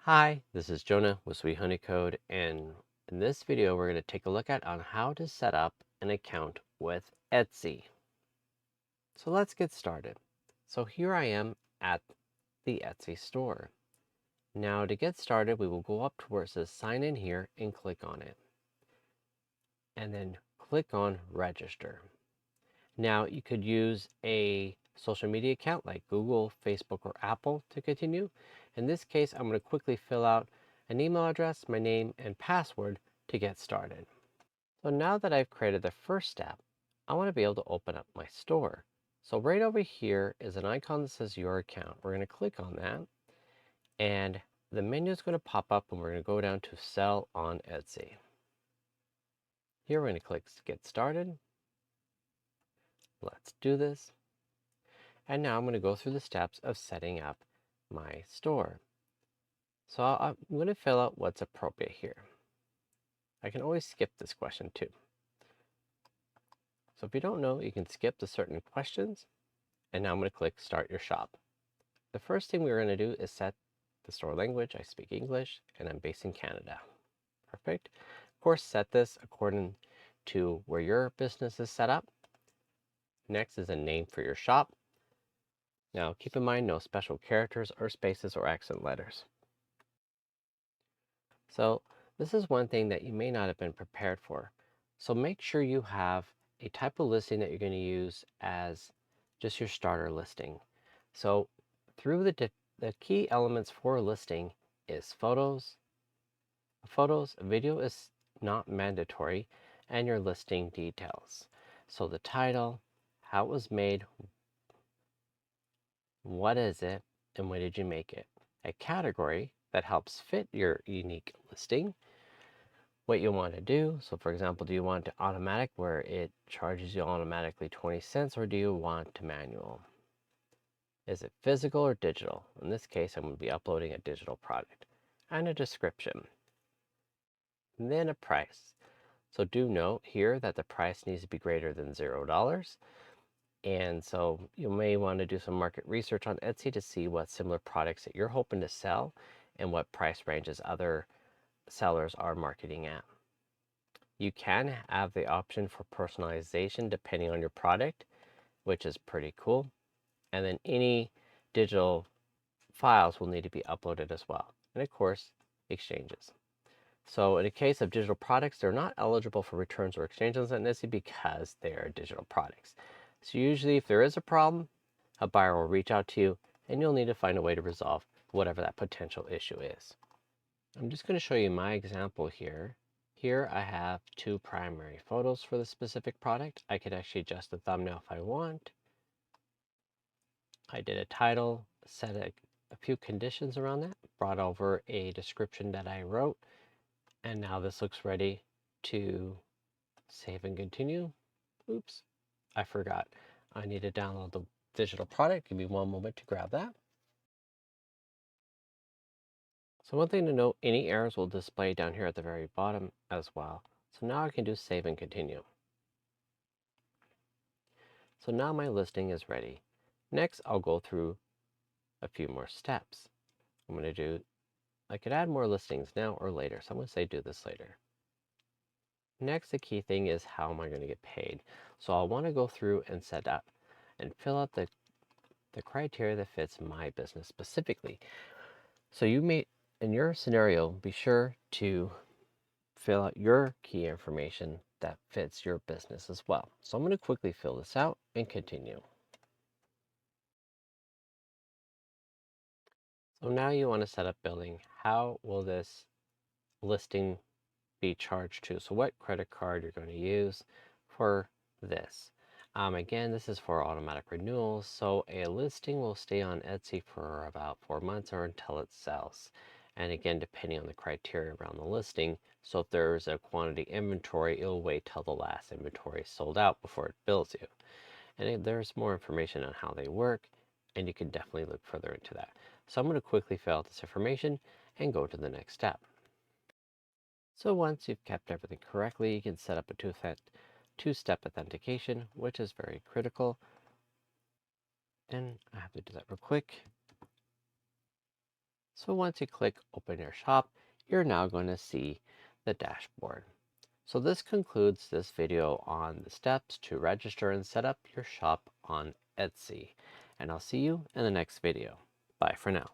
Hi, this is Jonah with Sweet Honey Code, and in this video we're going to take a look at on how to set up an account with Etsy. So let's get started. So here I am at the Etsy store. Now to get started, we will go up to where it says sign in here and click on it. And then click on register. Now you could use a social media account like Google, Facebook, or Apple to continue. In this case, I'm going to quickly fill out an email address, my name, and password to get started. So now that I've created the first step, I want to be able to open up my store. So right over here is an icon that says your account. We're going to click on that, and the menu is going to pop up, and we're going to go down to sell on Etsy. Here we're going to click get started. Let's do this. And now I'm going to go through the steps of setting up my store. So I'm going to fill out what's appropriate here. I can always skip this question too. So if you don't know, you can skip the certain questions. And now I'm going to click Start Your Shop. The first thing we're going to do is set the store language. I speak English and I'm based in Canada. Perfect. Of course, set this according to where your business is set up. Next is a name for your shop. Now keep in mind no special characters or spaces or accent letters. So this is one thing that you may not have been prepared for. So make sure you have a type of listing that you're going to use as just your starter listing. So through the key elements for a listing is photos. Video is not mandatory, and your listing details. So the title, how it was made, what is it, and when did you make it? A category that helps fit your unique listing, what you want to do. So for example, do you want to automatic where it charges you automatically 20 cents, or do you want to manual? Is it physical or digital? In this case, I'm going to be uploading a digital product. And a description. And then a price. So do note here that the price needs to be greater than $0. And so you may want to do some market research on Etsy to see what similar products that you're hoping to sell and what price ranges other sellers are marketing at. You can have the option for personalization depending on your product, which is pretty cool. And then any digital files will need to be uploaded as well. And of course, exchanges. So in the case of digital products, they're not eligible for returns or exchanges on Etsy because they are digital products. So usually if there is a problem, a buyer will reach out to you and you'll need to find a way to resolve whatever that potential issue is. I'm just going to show you my example here. Here I have two primary photos for the specific product. I could actually adjust the thumbnail if I want. I did a title, set a few conditions around that, brought over a description that I wrote, and now this looks ready to save and continue. Oops, I forgot. I need to download the digital product. Give me one moment to grab that. So one thing to note, any errors will display down here at the very bottom as well. So now I can do save and continue. So now my listing is ready. Next, I'll go through a few more steps. I could add more listings now or later. So I'm going to say do this later. Next, the key thing is how am I going to get paid? So I'll want to go through and set up and fill out the criteria that fits my business specifically. So you may, in your scenario, be sure to fill out your key information that fits your business as well. So I'm going to quickly fill this out and continue. So now you want to set up billing. How will this listing be charged to? So what credit card you're going to use for this. Again, this is for automatic renewals. So a listing will stay on Etsy for about 4 months or until it sells. And again, depending on the criteria around the listing. So if there's a quantity inventory, it'll wait till the last inventory is sold out before it bills you. And there's more information on how they work, and you can definitely look further into that. So I'm going to quickly fill out this information and go to the next step. So once you've kept everything correctly, you can set up a two-step authentication, which is very critical. And I have to do that real quick. So once you click open your shop, you're now going to see the dashboard. So this concludes this video on the steps to register and set up your shop on Etsy. And I'll see you in the next video. Bye for now.